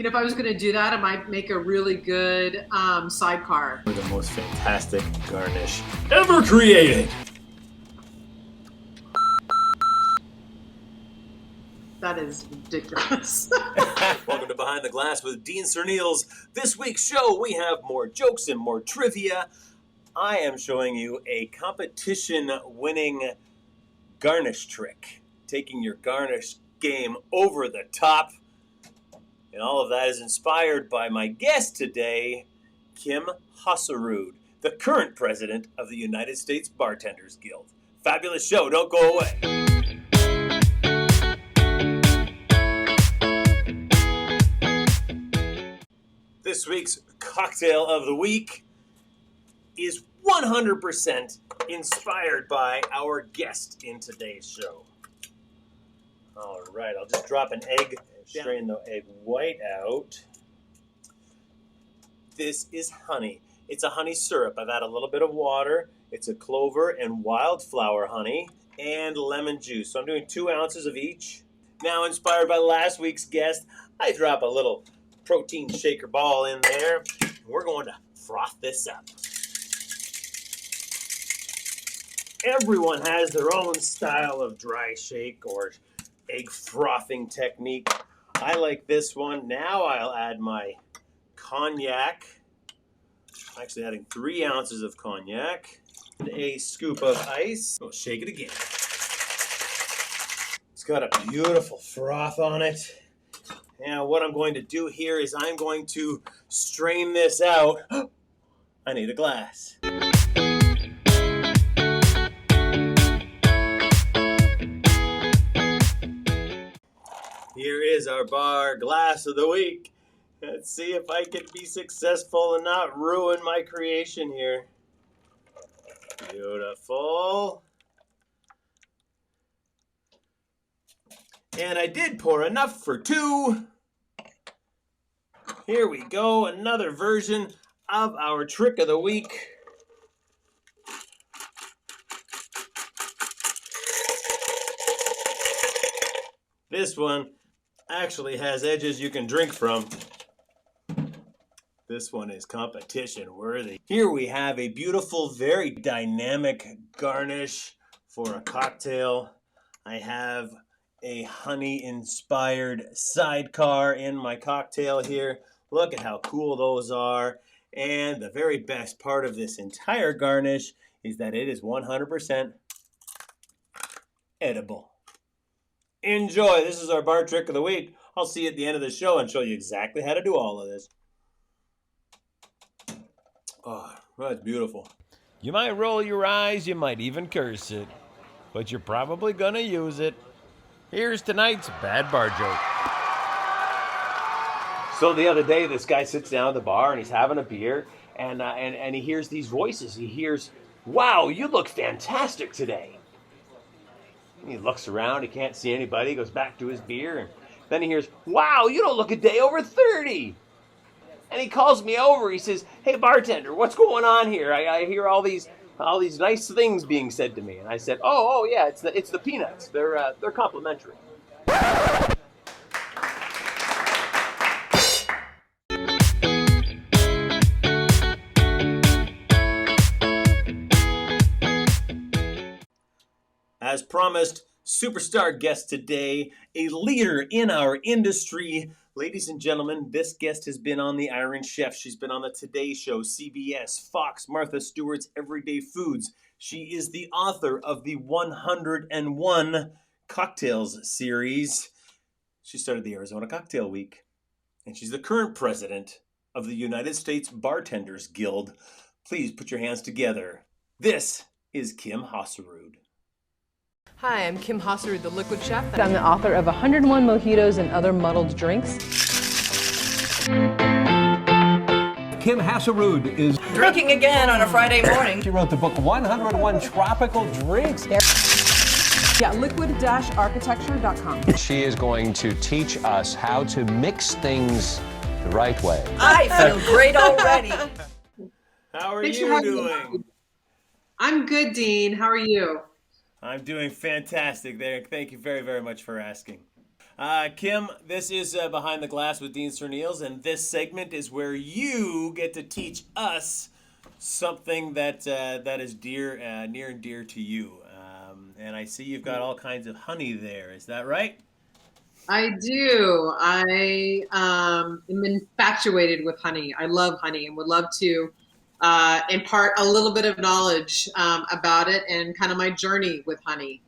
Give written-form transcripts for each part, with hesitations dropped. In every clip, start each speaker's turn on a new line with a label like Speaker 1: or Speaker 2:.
Speaker 1: if I was going to do that, it might make a really good sidecar.
Speaker 2: The most fantastic garnish ever created.
Speaker 1: That is ridiculous.
Speaker 2: Welcome to Behind the Glass with Dean Serneels. This week's show, we have more jokes and more trivia. I am showing you a competition-winning garnish trick, taking your garnish game over the top. And all of that is inspired by my guest today, Kim Hassarud, the current president of the United States Bartenders Guild. Fabulous show. Don't go away. This week's cocktail of the week is 100% inspired by our guest in today's show. All right, I'll just drop an egg, strain the egg white out. This is honey. It's a honey syrup. I've added a little bit of water. It's a clover and wildflower honey and lemon juice. So I'm doing 2 ounces of each. Now, inspired by last week's guest, I drop a little protein shaker ball in there. We're going to froth this up. Everyone has their own style of dry shake or egg frothing technique. I like this one. Now I'll add my cognac. I'm actually adding 3 ounces of cognac and a scoop of ice. We'll shake it again. It's got a beautiful froth on it. Now what I'm going to do here is I'm going to strain this out. I need a glass. Here is our bar glass of the week. Let's see if I can be successful and not ruin my creation here. Beautiful. And I did pour enough for 2. Here we go, another version of our trick of the week. This one actually has edges you can drink from. This one is competition worthy. Here we have a beautiful, very dynamic garnish for a cocktail. I have a honey-inspired sidecar in my cocktail here. Look at how cool those are. And the very best part of this entire garnish is that it is 100% edible. Enjoy. This is our bar trick of the week. I'll see you at the end of the show and show you exactly how to do all of this. Oh, that's beautiful.
Speaker 3: You might roll your eyes, you might even curse it, but you're probably gonna use it. Here's tonight's bad bar joke.
Speaker 2: So the other day, this guy sits down at the bar and he's having a beer, and he hears these voices. He hears, "Wow, you look fantastic today." And he looks around, he can't see anybody, he goes back to his beer, and then he hears, "Wow, you don't look a day over 30. And he calls me over, he says, "Hey bartender, what's going on here? I hear all these nice things being said to me." And I said, oh yeah, it's the peanuts. They're complimentary. As promised, superstar guest today, a leader in our industry. Ladies and gentlemen, this guest has been on the Iron Chef. She's been on the Today Show, CBS, Fox, Martha Stewart's Everyday Foods. She is the author of the 101 Cocktails series. She started the Arizona Cocktail Week. And she's the current president of the United States Bartenders Guild. Please put your hands together. This is Kim Hassarud.
Speaker 4: Hi, I'm Kim Hassarud, the Liquid Chef.
Speaker 5: I'm the author of 101 Mojitos and Other Muddled Drinks.
Speaker 6: Kim Hassarud is
Speaker 4: Drinking again on a Friday morning.
Speaker 6: She wrote the book 101 Tropical Drinks.
Speaker 5: Yeah, liquid-architecture.com.
Speaker 7: She is going to teach us how to mix things the right way.
Speaker 4: I feel great already.
Speaker 2: How are
Speaker 1: Thanks for
Speaker 2: you
Speaker 1: having me.
Speaker 2: doing?
Speaker 1: I'm good, Dean. How are you?
Speaker 2: I'm doing fantastic there. Thank you very, very much for asking. Kim, this is Behind the Glass with Dean Serneels, and this segment is where you get to teach us something that is near and dear to you. And I see you've got all kinds of honey there. Is that right?
Speaker 1: I do. I am infatuated with honey. I love honey and would love to impart a little bit of knowledge about it and kind of my journey with honey.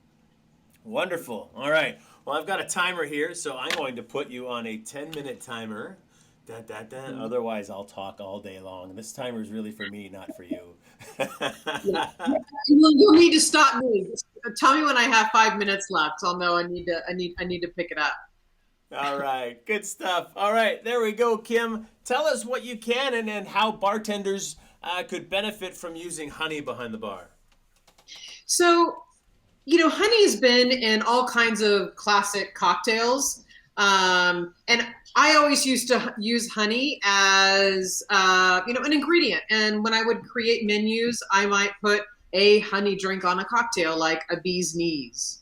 Speaker 2: Wonderful. All right. Well, I've got a timer here, so I'm going to put you on a 10-minute timer. Otherwise, I'll talk all day long. This timer is really for me, not for you.
Speaker 1: Yeah. You'll need to stop me. Tell me when I have 5 minutes left. So I'll know I need to pick it up.
Speaker 2: All right. Good stuff. All right. There we go, Kim. Tell us what you can and how bartenders could benefit from using honey behind the bar.
Speaker 1: So, honey has been in all kinds of classic cocktails. And I always used to use honey as, an ingredient. And when I would create menus, I might put a honey drink on a cocktail, like a bee's knees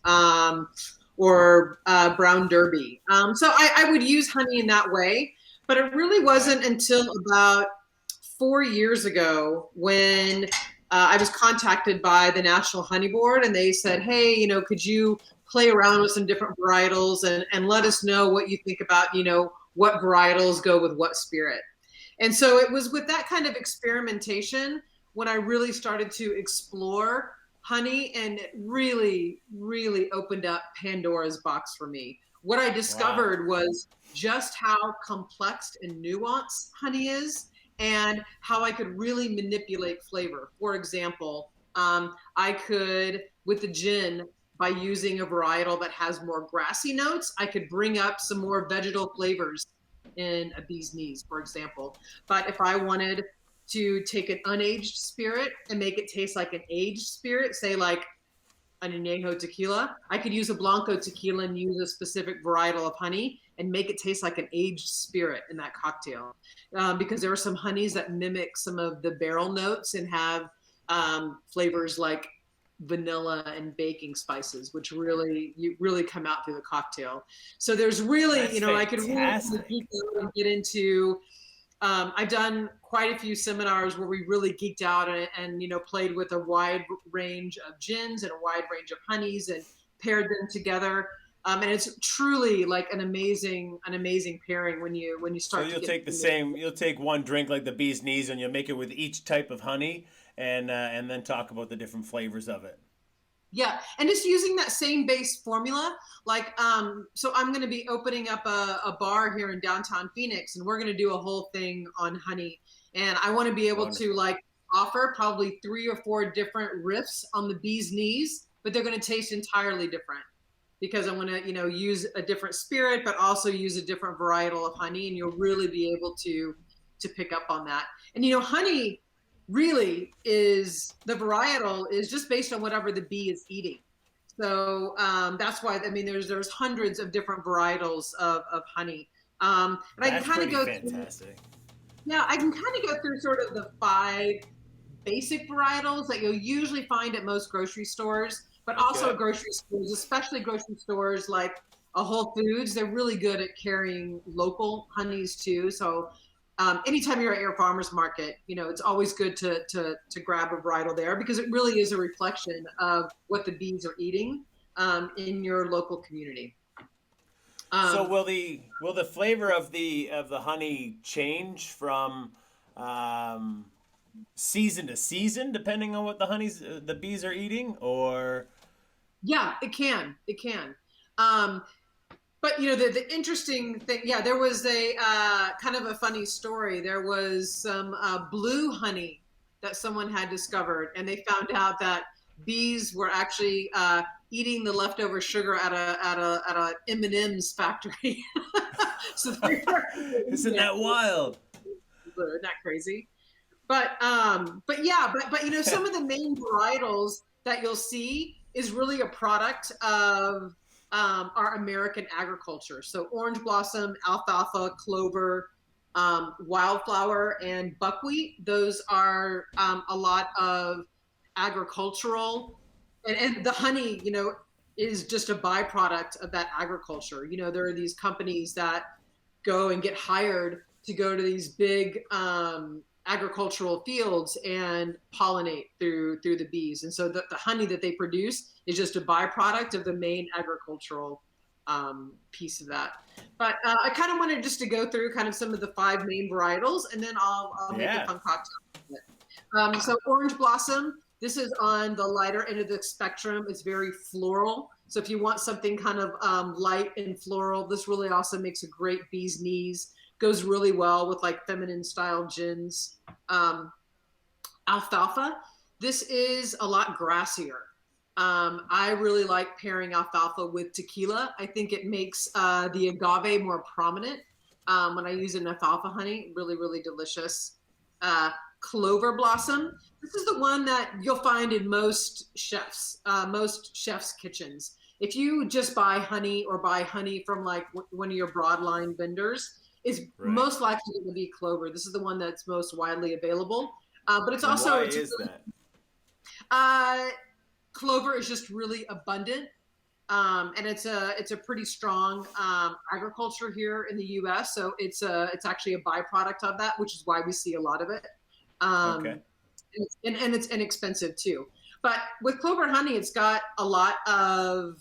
Speaker 1: or brown derby. So I would use honey in that way. But it really wasn't until about 4 years ago when I was contacted by the National Honey Board, and they said, hey, could you play around with some different varietals and let us know what you think about, what varietals go with what spirit. And so it was with that kind of experimentation when I really started to explore honey, and it really, really opened up Pandora's box for me. What I discovered was just how complex and nuanced honey is, and how I could really manipulate flavor. For example, I could, with the gin, by using a varietal that has more grassy notes, I could bring up some more vegetal flavors in a bee's knees, for example. But if I wanted to take an unaged spirit and make it taste like an aged spirit, say like an Anejo tequila, I could use a Blanco tequila and use a specific varietal of honey and make it taste like an aged spirit in that cocktail. Because there are some honeys that mimic some of the barrel notes and have flavors like vanilla and baking spices, which really come out through the cocktail. So there's really, I could really get into, I've done quite a few seminars where we really geeked out and played with a wide range of gins and a wide range of honeys and paired them together. And it's truly like an amazing pairing when you start.
Speaker 2: So you'll take one drink like the bee's knees and you'll make it with each type of honey and then talk about the different flavors of it.
Speaker 1: Yeah, and just using that same base formula, like, so I'm going to be opening up a bar here in downtown Phoenix, and we're going to do a whole thing on honey. And I want to be able to offer probably 3 or 4 different riffs on the bee's knees, but they're going to taste entirely different because I want to, use a different spirit, but also use a different varietal of honey, and you'll really be able to pick up on that. And honey really is, the varietal is just based on whatever the bee is eating. So that's why, there's hundreds of different varietals of honey. And I can kind of go
Speaker 2: fantastic.
Speaker 1: I can kind of go through sort of the 5 basic varietals that you'll usually find at most grocery stores, but also at grocery stores, especially grocery stores like a Whole Foods. They're really good at carrying local honeys too. So anytime you're at your farmer's market, it's always good to grab a varietal there because it really is a reflection of what the bees are eating in your local community.
Speaker 2: So will the flavor of the honey change from season to season depending on what the bees are eating, or?
Speaker 1: Yeah, it can. But the interesting thing, there was a kind of a funny story. There was some blue honey that someone had discovered, and they found out that bees were actually eating the leftover sugar at a M&M's factory. So
Speaker 2: isn't that wild?
Speaker 1: Isn't that crazy? But some of the main varietals that you'll see is really a product of our American agriculture. So orange blossom, alfalfa, clover, wildflower, and buckwheat. Those are a lot of agricultural, and the honey, is just a byproduct of that agriculture. You know, there are these companies that go and get hired to go to these big agricultural fields and pollinate through the bees. And so the honey that they produce is just a byproduct of the main agricultural piece of that. But I kind of wanted just to go through kind of some of the 5 main varietals, and then I'll make a fun cocktail. So Orange Blossom, this is on the lighter end of the spectrum. It's very floral. So if you want something kind of light and floral, this really also makes a great bee's knees. Goes really well with like feminine style gins. Alfalfa, this is a lot grassier. I really like pairing alfalfa with tequila. I think it makes the agave more prominent when I use an alfalfa honey. Really, really delicious. Clover Blossom. This is the one that you'll find in most chefs' kitchens. If you just buy honey or buy honey from like one of your broadline vendors, it's most likely going to be Clover. This is the one that's most widely available. But it's also...
Speaker 2: Why is that?
Speaker 1: Clover is just really abundant. And it's a pretty strong agriculture here in the U.S. So it's actually a byproduct of that, which is why we see a lot of it. And it's inexpensive too. But with Clover honey, it's got a lot of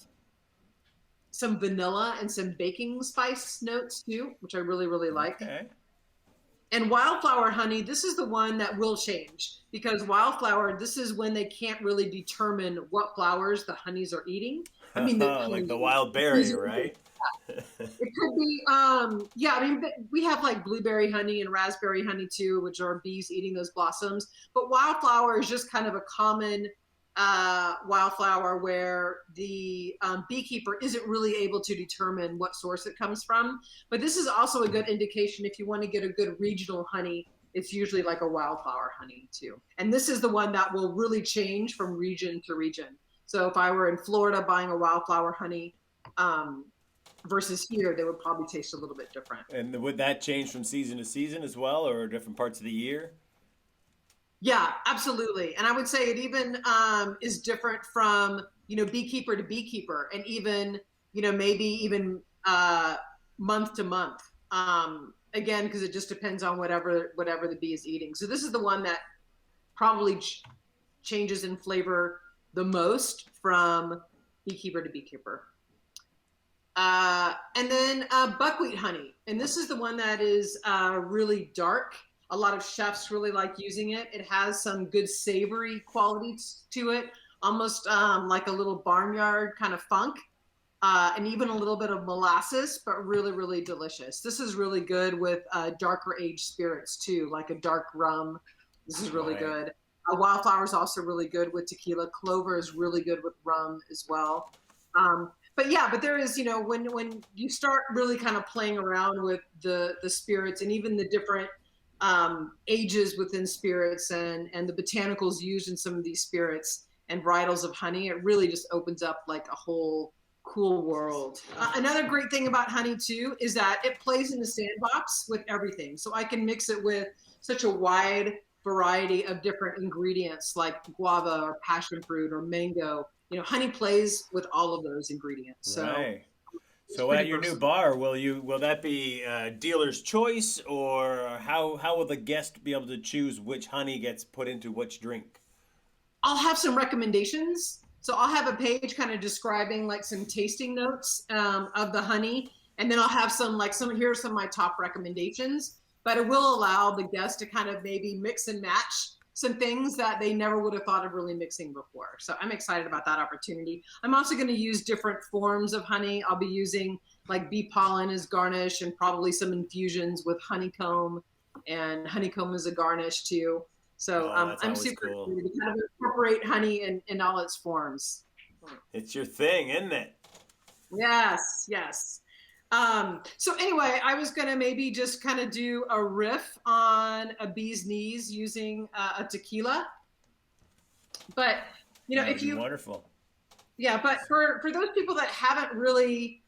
Speaker 1: some vanilla and some baking spice notes too, which I really, really like. And Wildflower honey, this is the one that will change, because Wildflower, this is when they can't really determine what flowers the honeys are eating. I mean,
Speaker 2: like the wild berry, right?
Speaker 1: It could be, yeah, I mean, we have like blueberry honey and raspberry honey too, which are bees eating those blossoms. But Wildflower is just kind of a common wildflower where the beekeeper isn't really able to determine what source it comes from. But this is also a good indication if you want to get a good regional honey. It's usually like a Wildflower honey too. And this is the one that will really change from region to region. So if I were in Florida buying a Wildflower honey versus here, they would probably taste a little bit different.
Speaker 2: And would that change from season to season as well, or different parts of the year?
Speaker 1: Yeah, absolutely. And I would say it even is different from, beekeeper to beekeeper, and even, maybe even month to month. Again, because it just depends on whatever the bee is eating. So this is the one that probably changes in flavor the most from beekeeper to beekeeper. And then buckwheat honey. And this is the one that is really dark. A lot of chefs really like using it. It has some good savory qualities to it, almost like a little barnyard kind of funk, and even a little bit of molasses, but really, really delicious. This is really good with darker aged spirits too, like a dark rum. This is really good. Wildflower is also really good with tequila. Clover is really good with rum as well. But there is, when you start really kind of playing around with the spirits and even the different ages within spirits and the botanicals used in some of these spirits and varietals of honey, it really just opens up like a whole cool world. Another great thing about honey too is that it plays in the sandbox with everything. So I can mix it with such a wide variety of different ingredients like guava or passion fruit or mango. Honey plays with all of those ingredients.
Speaker 2: So at your new bar, will that be dealer's choice, or how will the guest be able to choose which honey gets put into which drink?
Speaker 1: I'll have some recommendations. So I'll have a page kind of describing like some tasting notes of the honey, and then I'll have here are some of my top recommendations. But it will allow the guest to kind of maybe mix and match some things that they never would have thought of really mixing before. So I'm excited about that opportunity. I'm also going to use different forms of honey. I'll be using like bee pollen as garnish, and probably some infusions with honeycomb, and honeycomb as a garnish too. So I'm super excited to kind of incorporate honey in all its forms.
Speaker 2: It's your thing, isn't it?
Speaker 1: Yes, yes. So anyway, I was going to maybe just kind of do a riff on a bee's knees using a tequila. But,
Speaker 2: wonderful.
Speaker 1: Yeah, but for those people that haven't really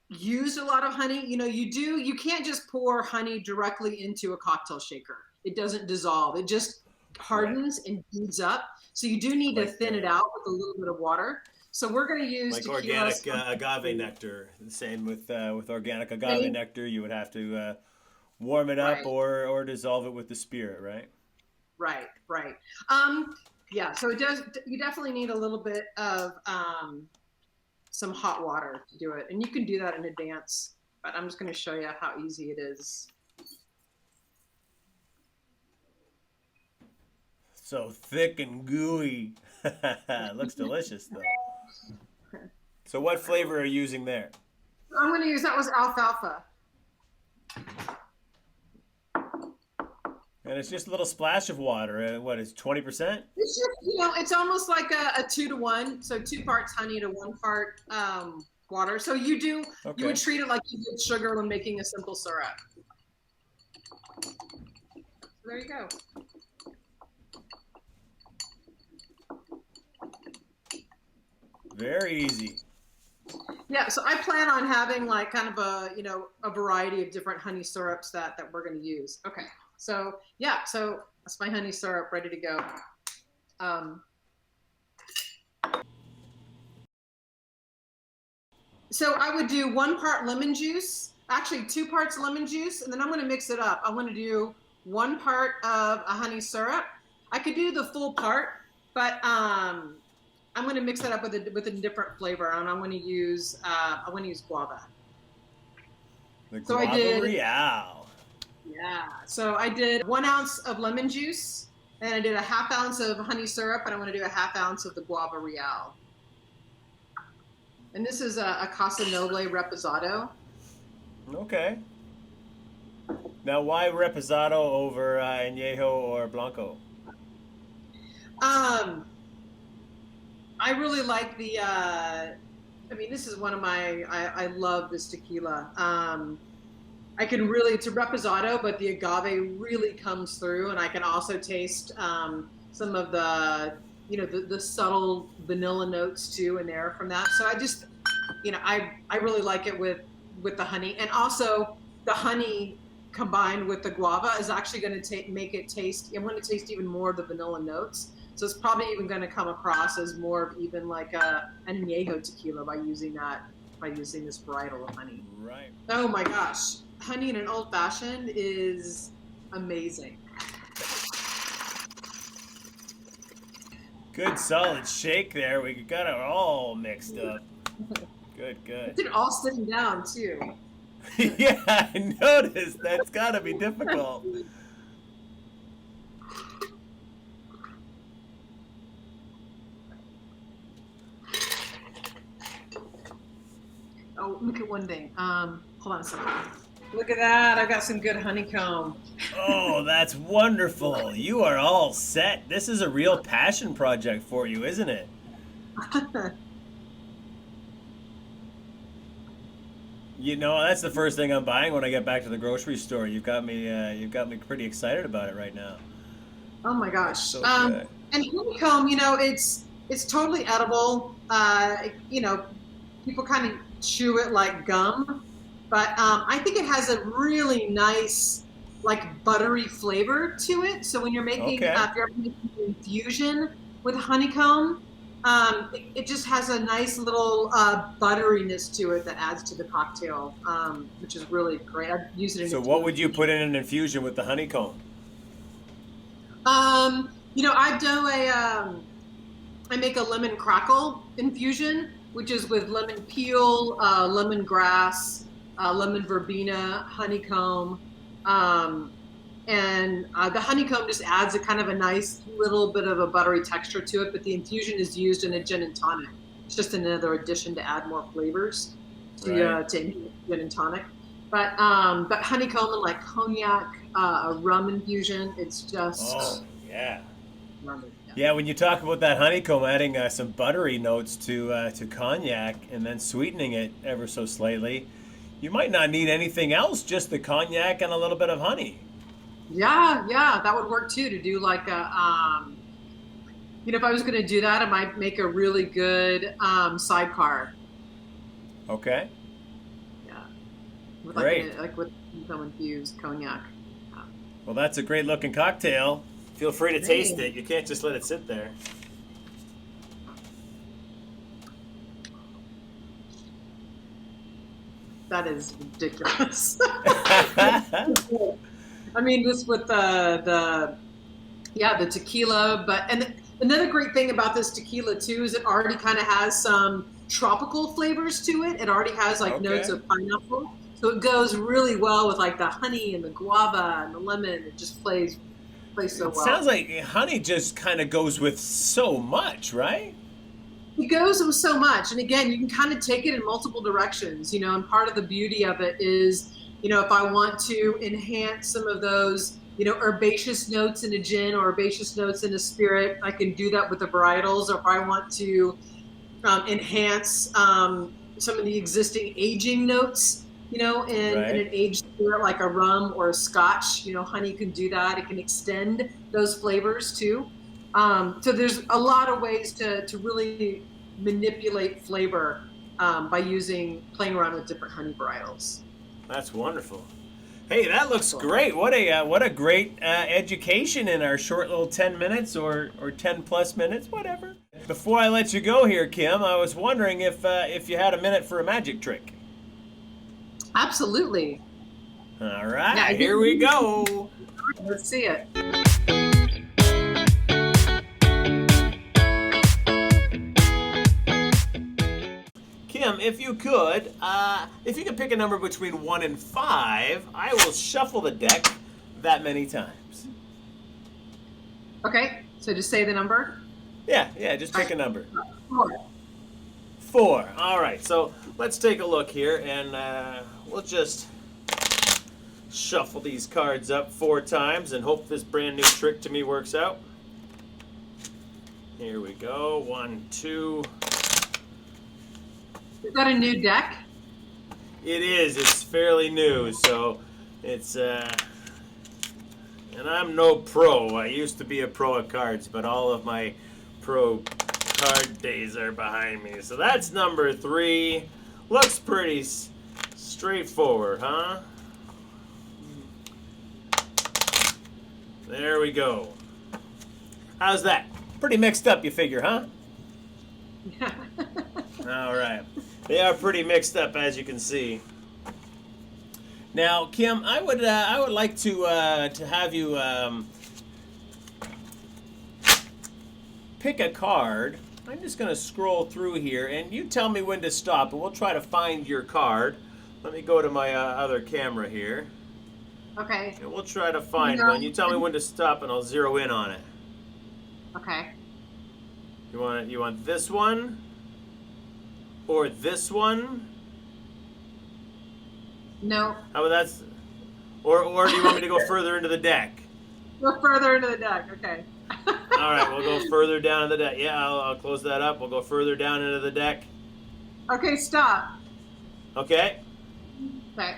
Speaker 1: used a lot of honey, you can't just pour honey directly into a cocktail shaker. It doesn't dissolve. It just hardens and beads up. So you do need to thin it out with a little bit of water. So we're going to use
Speaker 2: like
Speaker 1: tequila.
Speaker 2: organic agave nectar. The same with organic agave nectar. You would have to warm it up or dissolve it with the spirit, right?
Speaker 1: Right. Yeah. So it does. You definitely need a little bit of some hot water to do it, and you can do that in advance. But I'm just going to show you how easy it is.
Speaker 2: So thick and gooey. Looks delicious, though. So what flavor are you using there?
Speaker 1: I'm going to use, that was alfalfa.
Speaker 2: And it's just a little splash of water. What is 20%?
Speaker 1: It's just, it's almost like a 2-to-1. So 2 parts honey to 1 part water. So you would treat it like you did sugar when making a simple syrup. So there you go.
Speaker 2: Very easy.
Speaker 1: Yeah, so I plan on having like kind of a variety of different honey syrups that we're going to use. Okay, so yeah, so that's my honey syrup ready to go. So I would do 1 part lemon juice, actually 2 parts lemon juice, and then I'm going to mix it up. I'm going to do 1 part of a honey syrup. I could do the full part, but I'm going to mix that up with a different flavor, and I'm going to use guava.
Speaker 2: The guava real.
Speaker 1: Yeah. So I did 1 ounce of lemon juice, and I did a 1/2 ounce of honey syrup, and I'm going to do a 1/2 ounce of the guava real. And this is a Casa Noble Reposado.
Speaker 2: Okay. Now, why Reposado over Anejo or Blanco?
Speaker 1: I really like the, this is one of my, I love this tequila. I can really, it's a Reposado, but the agave really comes through, and I can also taste some of the, the subtle vanilla notes too in there from that. So I just, I really like it with the honey, and also the honey combined with the guava is actually going to make it taste, I'm going to taste even more of the vanilla notes. So it's probably even going to come across as more of even like an Anejo tequila by using this varietal of honey.
Speaker 2: Right.
Speaker 1: Oh my gosh. Honey in an old fashioned is amazing.
Speaker 2: Good solid shake there. We got it all mixed up. Good.
Speaker 1: It's all sitting down too.
Speaker 2: Yeah, I noticed. That's got to be difficult.
Speaker 1: Oh, look at one thing. Hold on a second. Look at that. I've got some good honeycomb.
Speaker 2: Oh, that's wonderful. You are all set. This is a real passion project for you, isn't it? That's the first thing I'm buying when I get back to the grocery store. You've got me pretty excited about it right now.
Speaker 1: Oh my gosh.
Speaker 2: So good.
Speaker 1: And honeycomb, it's totally edible. People kind of chew it like gum, but I think it has a really nice, like buttery flavor to it. So when you're making, if you're making an infusion with honeycomb, it just has a nice little butteriness to it that adds to the cocktail, which is really great. I'd use it in.
Speaker 2: So what would you put in an infusion with the honeycomb?
Speaker 1: I do I make a lemon crackle infusion, which is with lemon peel, lemongrass, lemon verbena, honeycomb, and the honeycomb just adds a kind of a nice little bit of a buttery texture to it. But the infusion is used in a gin and tonic. It's just another addition to add more flavors to gin and tonic. But honeycomb and like cognac, a rum infusion, it's just.
Speaker 2: Oh yeah.
Speaker 1: Rum.
Speaker 2: Yeah, when you talk about that honeycomb, adding some buttery notes to cognac and then sweetening it ever so slightly, you might not need anything else, just the cognac and a little bit of honey.
Speaker 1: Yeah, that would work too, to do like a, if I was going to do that, I might make a really good sidecar.
Speaker 2: Okay.
Speaker 1: Yeah. With
Speaker 2: great.
Speaker 1: With honeycomb infused cognac. Yeah.
Speaker 2: Well, that's a great looking cocktail. Feel free to taste it. You can't just let it sit there.
Speaker 1: That is ridiculous. I mean, just with the tequila, and another great thing about this tequila too is it already kind of has some tropical flavors to it. It already has like notes of pineapple, so it goes really well with like the honey and the guava and the lemon. It just plays so well.
Speaker 2: Sounds like honey just kind of goes with so much, right?
Speaker 1: It goes with so much, and again, you can kind of take it in multiple directions, and part of the beauty of it is, if I want to enhance some of those, herbaceous notes in a gin or herbaceous notes in a spirit, I can do that with the varietals. Or if I want to enhance some of the existing aging notes, in an aged spirit like a rum or a scotch, honey can do that. It can extend those flavors too. So there's a lot of ways to really manipulate flavor by playing around with different honey varietals.
Speaker 2: That's wonderful. Hey, that looks great. What a great education in our short little 10 minutes or 10 plus minutes, whatever. Before I let you go here, Kim, I was wondering if you had a minute for a magic trick.
Speaker 1: Absolutely.
Speaker 2: All right, here we go.
Speaker 1: Let's see it.
Speaker 2: Kim, if you could pick a number between 1 and 5, I will shuffle the deck that many times.
Speaker 1: Okay, so just say the number?
Speaker 2: Yeah, just pick a number.
Speaker 1: 4.
Speaker 2: 4. All right, so let's take a look here, and we'll just shuffle these cards up 4 times and hope this brand new trick to me works out. Here we go. 1, 2.
Speaker 1: Is that a new deck?
Speaker 2: It is. It's fairly new, so it's and I'm no pro. I used to be a pro at cards, but all of my pro card days are behind me. So that's number 3. Looks pretty straightforward, huh? There we go. How's that? Pretty mixed up, you figure, huh? All right. They are pretty mixed up, as you can see. Now, Kim, I would like to have you pick a card. I'm just going to scroll through here, and you tell me when to stop, and we'll try to find your card. Let me go to my other camera here.
Speaker 1: Okay.
Speaker 2: And we'll try to find one. You tell me when to stop, and I'll zero in on it.
Speaker 1: Okay.
Speaker 2: You want this one? Or this one?
Speaker 1: No.
Speaker 2: How about that? Or do you want me to go further into the deck?
Speaker 1: Go further into the deck, okay.
Speaker 2: All right, we'll go further down in the deck. Yeah, I'll close that up. We'll go further down into the deck.
Speaker 1: Okay, stop.
Speaker 2: Okay.
Speaker 1: Okay.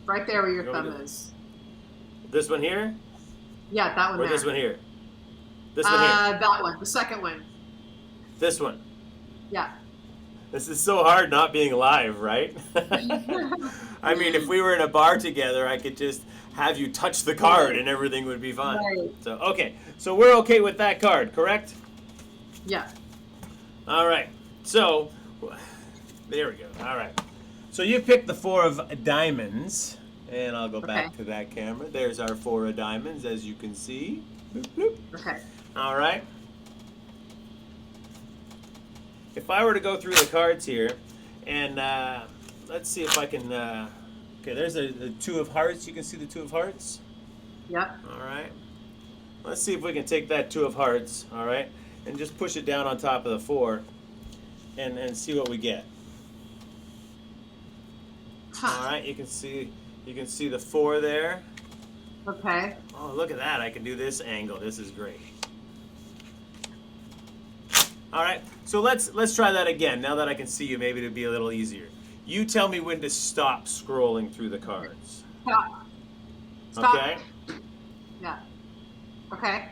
Speaker 1: Right there where your thumb is.
Speaker 2: This one here?
Speaker 1: Yeah, that one
Speaker 2: or
Speaker 1: there.
Speaker 2: This one here? This one here?
Speaker 1: That one, the second one.
Speaker 2: This one?
Speaker 1: Yeah.
Speaker 2: This is so hard not being live, right? I mean, if we were in a bar together, I could just have you touch the card and everything would be fine.
Speaker 1: Right.
Speaker 2: So, okay. So we're okay with that card, correct?
Speaker 1: Yeah.
Speaker 2: All right. So, there we go. All right. So you picked the 4 of diamonds, and I'll go back to that camera. There's our 4 of diamonds, as you can see. Bloop, bloop.
Speaker 1: Okay.
Speaker 2: All right. If I were to go through the cards here, and let's see if I can. Okay, there's the 2 of hearts. You can see the 2 of hearts.
Speaker 1: Yep.
Speaker 2: All right. Let's see if we can take that 2 of hearts. All right, and just push it down on top of the 4, and see what we get. All right, you can see the 4 there.
Speaker 1: Okay.
Speaker 2: Oh, look at that! I can do this angle. This is great. All right, so let's try that again. Now that I can see you, maybe it'll be a little easier. You tell me when to stop scrolling through the cards.
Speaker 1: Stop. Stop.
Speaker 2: Okay.
Speaker 1: Yeah. Okay.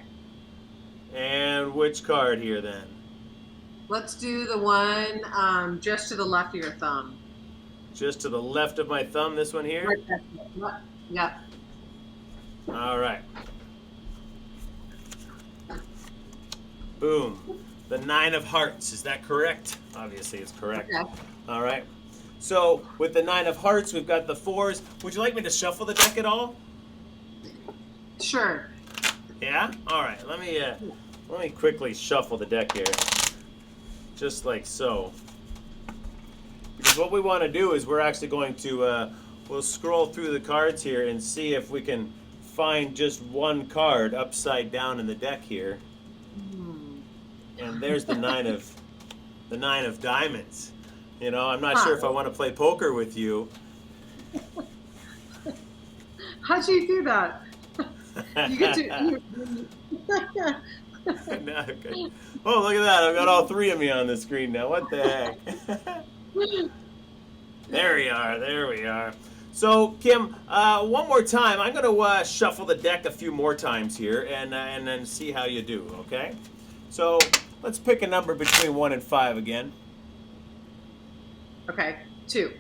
Speaker 2: And which card here then?
Speaker 1: Let's do the one just to the left of your thumb.
Speaker 2: Just to the left of my thumb, this one here?
Speaker 1: Right there. Yeah.
Speaker 2: All right. Boom. The 9 of hearts. Is that correct? Obviously, it's correct.
Speaker 1: Okay.
Speaker 2: All right. So with the 9 of hearts, we've got the 4s. Would you like me to shuffle the deck at all?
Speaker 1: Sure.
Speaker 2: Yeah? All right. Let me quickly shuffle the deck here. Just like so. Because what we want to do is we're actually going to we'll scroll through the cards here and see if we can find just one card upside down in the deck here. And there's the 9 of diamonds. You know, I'm not sure if I want to play poker with you.
Speaker 1: How'd you do that? You get to.
Speaker 2: Okay. Oh, look at that! I've got all 3 of me on the screen now. What the heck? There we are. There we are. So, Kim, one more time. I'm going to shuffle the deck a few more times here and then see how you do, okay? So, let's pick a number between 1 and 5 again.
Speaker 1: Okay, 2.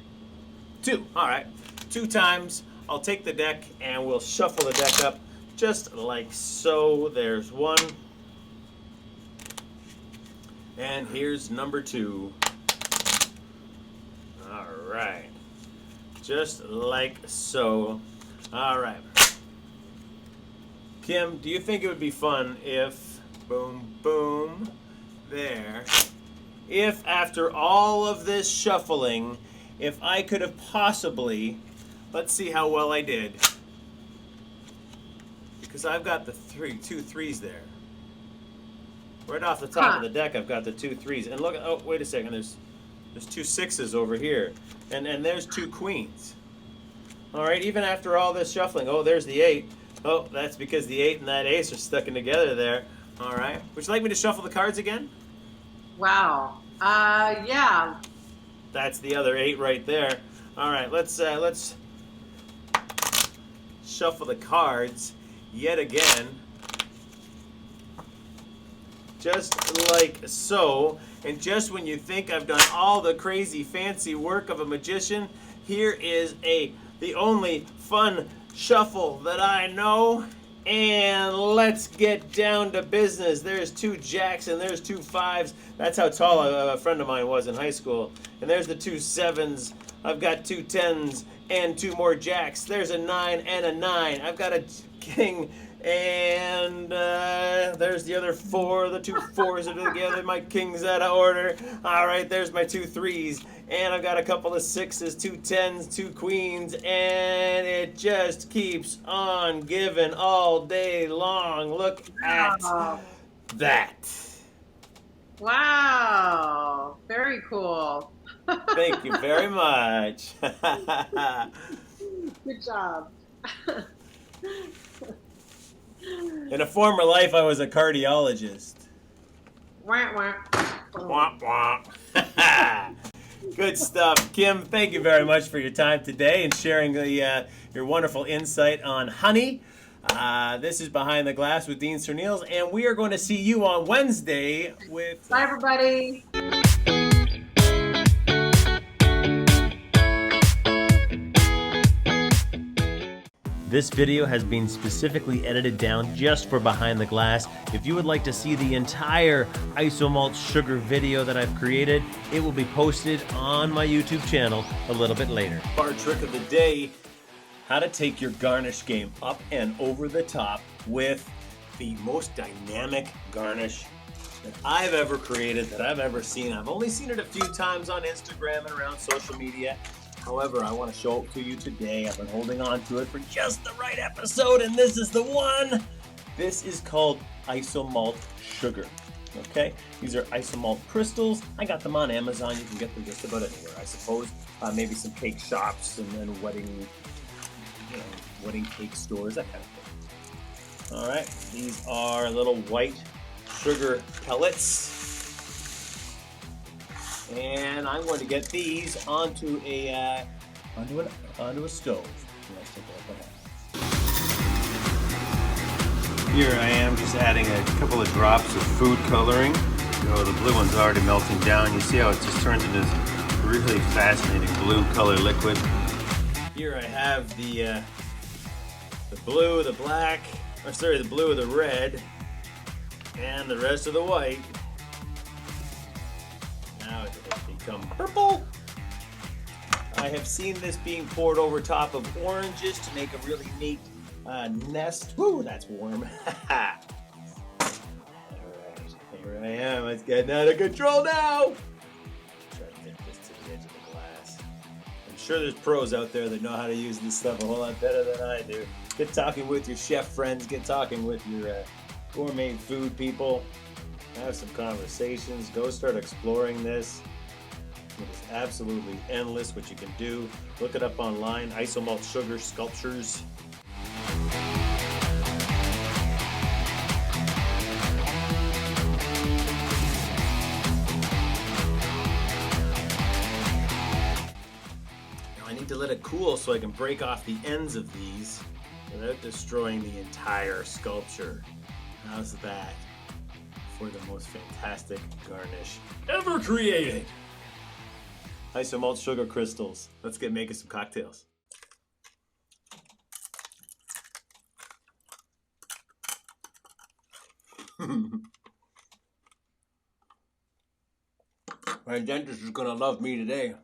Speaker 2: 2. All right. 2 times. I'll take the deck and we'll shuffle the deck up just like so. There's 1. And here's number 2. All right. Just like so. All right. Kim, do you think it would be fun if, boom, boom, there, if after all of this shuffling, if I could have possibly, let's see how well I did, because I've got the 2 3s there. Right off the top of the deck, I've got the 2 3s. And look, oh, wait a second, there's 2 6s over here. And there's 2 queens. All right, even after all this shuffling, oh, there's the 8. Oh, that's because the 8 and that ace are stuck in together there. All right. Would you like me to shuffle the cards again?
Speaker 1: Wow. Yeah.
Speaker 2: That's the other 8 right there. All right, let's shuffle the cards yet again. Just like so. And just when you think I've done all the crazy fancy work of a magician, here is the only fun shuffle that I know. And let's get down to business. There's 2 jacks and there's 2 5s. That's how tall a friend of mine was in high school. And there's the 2 7s. I've got 2 10s and 2 more jacks. There's a 9 and a 9. I've got a king. And there's the other 4. The 2 4s are together. My king's out of order. All right, there's my 2 3s. And I've got a couple of 6s, 2 10s, 2 queens. And it just keeps on giving all day long. Look at that.
Speaker 1: Wow. Very cool.
Speaker 2: Thank you very much.
Speaker 1: Good job.
Speaker 2: In a former life, I was a cardiologist.
Speaker 1: Wah, wah.
Speaker 2: Womp womp. Good stuff. Kim, thank you very much for your time today and sharing your wonderful insight on honey. This is Behind the Glass with Dean Serneels, and we are going to see you on Wednesday with...
Speaker 1: Bye, everybody.
Speaker 3: This video has been specifically edited down just for Behind the Glass. If you would like to see the entire Malt Sugar video that I've created, it will be posted on my YouTube channel a little bit later.
Speaker 2: Our trick of the day, how to take your garnish game up and over the top with the most dynamic garnish that I've ever created, that I've ever seen. I've only seen it a few times on Instagram and around social media. However, I want to show it to you today. I've been holding on to it for just the right episode, and this is the one. This is called Malt Sugar. Okay? These are isomalt crystals. I got them on Amazon. You can get them just about anywhere, I suppose. Maybe some cake shops and then wedding cake stores, that kind of thing. All right. These are little white sugar pellets. And I'm going to get these onto a stove. Let's take a look at that. Here I am, just adding a couple of drops of food coloring. The blue one's already melting down. You see how it just turns into this really fascinating blue color liquid. Here I have the blue, the black, the blue, the red, and the rest of the white. Now it has become purple. I have seen this being poured over top of oranges to make a really neat nest. Woo, that's warm. Alright, here I am. It's getting out of control now. Try to get this to the edge of the glass. I'm sure there's pros out there that know how to use this stuff a whole lot better than I do. Get talking with your chef friends. Get talking with your gourmet food people. Have some conversations. Go start exploring this. It is absolutely endless what you can do. Look it up online. Malt Sugar Sculptures. Now I need to let it cool so I can break off the ends of these without destroying the entire sculpture. How's that for the most fantastic garnish ever created? Malt Sugar crystals. Let's get making some cocktails. My dentist is gonna love me today.